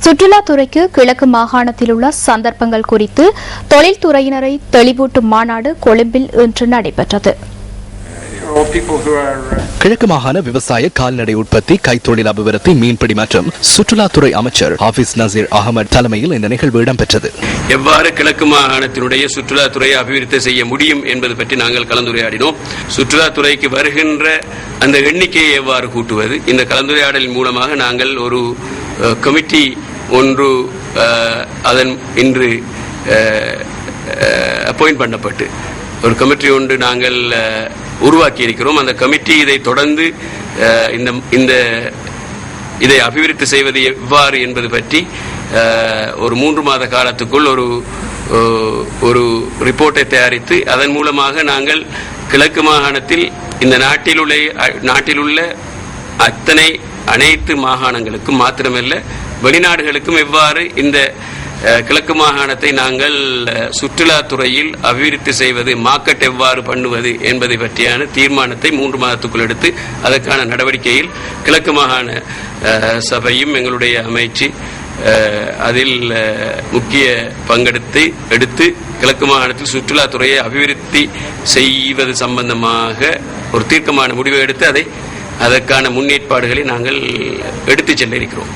சுற்றுலாத்துறைக்கு கிழக்கு மாகாணத்தில் உள்ள சந்தர்ப்பங்கள் குறித்து தொழில்துறையினரை தெளிவூட்டும் மாநாடு கொழும்பில் இன்று நடைபெற்றது. கிழக்கு மாகாண விவசாய கால்நடை உற்பத்தி கைத்தொழில் அபிவிருத்தி மீன்பிடி மற்றும் சுற்றுலாத்துறை அமைச்சர் ஹாஃபிஸ் நசீர் அகமது தலைமையில் இந்த நிகழ்வு இடம்பெற்றது. எவ்வாறு கிழக்கு மாகாணத்தினுடைய சுற்றுலாத்துறையை அபிவிருத்தி செய்ய முடியும் என்பது பற்றி நாங்கள் கலந்துரையாடினோம். சுற்றுலாத்துறைக்கு வருகின்ற அந்த எண்ணிக்கையை எவ்வாறு கூட்டுவது, இந்த கலந்துரையாடலின் மூலமாக நாங்கள் ஒரு கமிட்டி ஒன்று அதன் இன்று அப்பாயிண்ட் பண்ணப்பட்டு ஒரு கமிட்டி ஒன்று நாங்கள் உருவாக்கி இருக்கிறோம். அந்த கமிட்டி இதை தொடர்ந்து இதை அபிவிருத்தி செய்வது எவ்வாறு என்பது பற்றி ஒரு 3 மாத காலத்துக்குள் ஒரு ரிப்போர்ட்டை தயாரித்து அதன் மூலமாக நாங்கள் கிழக்கு மாகாணத்தில் இந்த நாட்டில் உள்ள அனைத்து மாகாணங்களுக்கும் மாத்திரமல்ல வெளிநாடுகளுக்கும் எவ்வாறு இந்த கிழக்கு மாகாணத்தை நாங்கள் சுற்றுலாத்துறையில் அபிவிருத்தி செய்வது, மார்க்கெட் எவ்வாறு பண்ணுவது என்பதை பற்றியான தீர்மானத்தை 3 மாதத்துக்குள் எடுத்து அதற்கான நடவடிக்கையில் கிழக்கு மாகாண சபையும் எங்களுடைய அமைச்சு அதில் முக்கிய பங்கெடுத்து கிழக்கு மாகாணத்தில் சுற்றுலாத்துறையை அபிவிருத்தி செய்வது சம்பந்தமாக ஒரு தீர்க்கமான முடிவை எடுத்து அதற்கான முன்னேற்பாடுகளை நாங்கள் எடுத்துச் செல்ல இருக்கிறோம்.